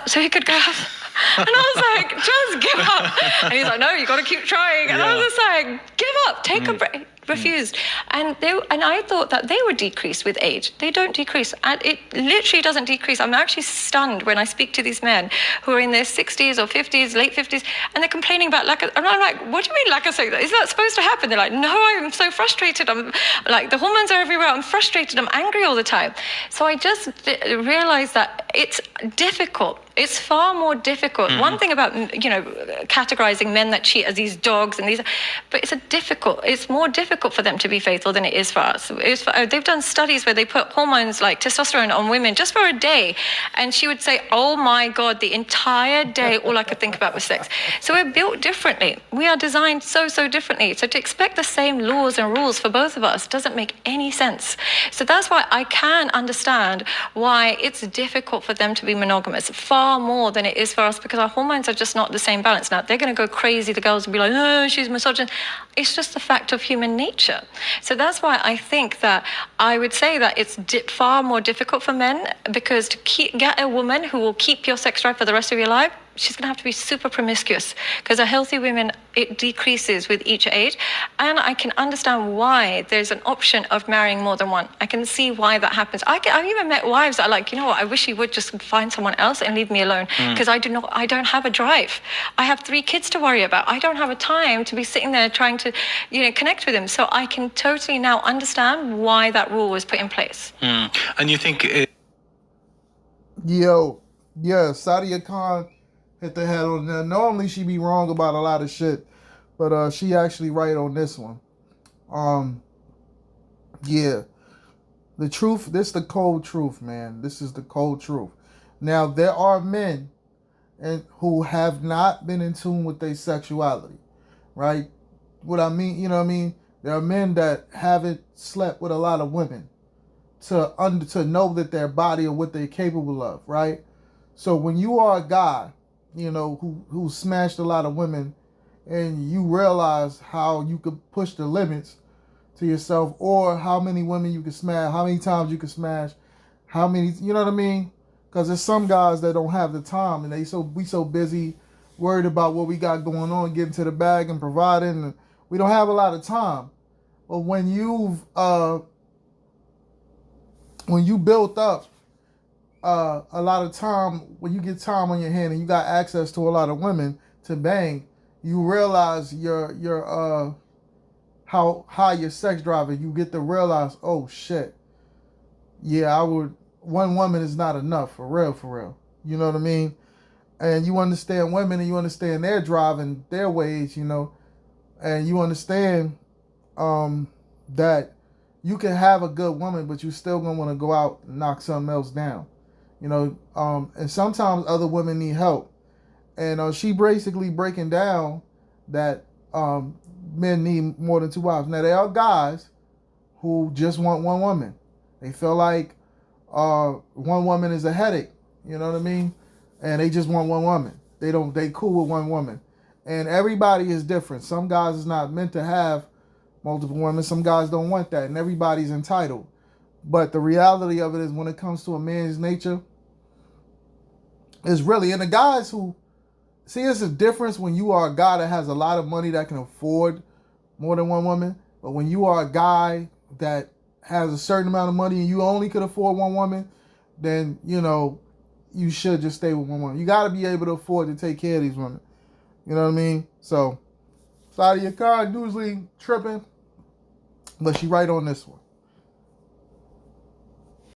up so he could go. And I was like, just give up. And he's like, no, you got to keep trying. And I was just like, give up, take a break. Refused. And I thought that they would decrease with age. They don't decrease. And it literally doesn't decrease. I'm actually stunned when I speak to these men who are in their 60s or 50s, late 50s, and they're complaining about lack of, and I'm like, what do you mean lack of sex? Is that supposed to happen? They're like, no, I'm so frustrated. I'm like, the hormones are everywhere. I'm frustrated. I'm angry all the time. So I just realized that it's difficult. It's far more difficult. One thing about, categorizing men that cheat as these dogs and these, but it's more difficult for them to be faithful than it is for us. They've done studies where they put hormones like testosterone on women just for a day. And she would say, oh my God, the entire day, all I could think about was sex. So we're built differently. We are designed so differently. So to expect the same laws and rules for both of us doesn't make any sense. So that's why I can understand why it's difficult for them to be monogamous, far more than it is for us, because our hormones are just not the same balance. Now, they're going to go crazy, the girls will be like, oh, she's misogynist. It's just the fact of human nature. So that's why I think that I would say that it's far more difficult for men, because to get a woman who will keep your sex drive for the rest of your life, she's going to have to be super promiscuous, because a healthy woman, it decreases with each age. And I can understand why there's an option of marrying more than one. I can see why that happens. I've even met wives that are like, you know what, I wish he would just find someone else and leave me alone, because I don't have a drive. I have 3 kids to worry about. I don't have a time to be sitting there trying to, connect with him. So I can totally now understand why that rule was put in place. And you think Sadia Khan hit the head on that. Normally she be wrong about a lot of shit, but she actually right on this one. The truth, this the cold truth, man. This is the cold truth. Now, there are men who have not been in tune with their sexuality, right? What I mean, there are men that haven't slept with a lot of women to know that their body or what they're capable of, right? So when you are a guy, who smashed a lot of women, and you realize how you could push the limits to yourself, or how many women you can smash, how many times you can smash, how many, you know what I mean? Because there's some guys that don't have the time, and we so busy worried about what we got going on, getting to the bag and providing, and we don't have a lot of time. But when you built up a lot of time, when you get time on your hand and you got access to a lot of women to bang, you realize how high your sex drive is. You get to realize, oh shit, one woman is not enough, for real. You know what I mean? And you understand women, and you understand their drive and their ways, and you understand that you can have a good woman, but you still gonna want to go out and knock something else down. And sometimes other women need help. And she basically breaking down that men need more than 2 wives. Now, there are guys who just want one woman. They feel like one woman is a headache, you know what I mean? And they just want one woman. They cool with one woman. And everybody is different. Some guys is not meant to have multiple women. Some guys don't want that, and everybody's entitled. But the reality of it is, when it comes to a man's nature, is really, and the guys who, see, it's a difference when you are a guy that has a lot of money that can afford more than one woman. But when you are a guy that has a certain amount of money and you only could afford one woman, then, you should just stay with one woman. You got to be able to afford to take care of these women. You know what I mean? So, Sadia Khan usually tripping, but she right on this one.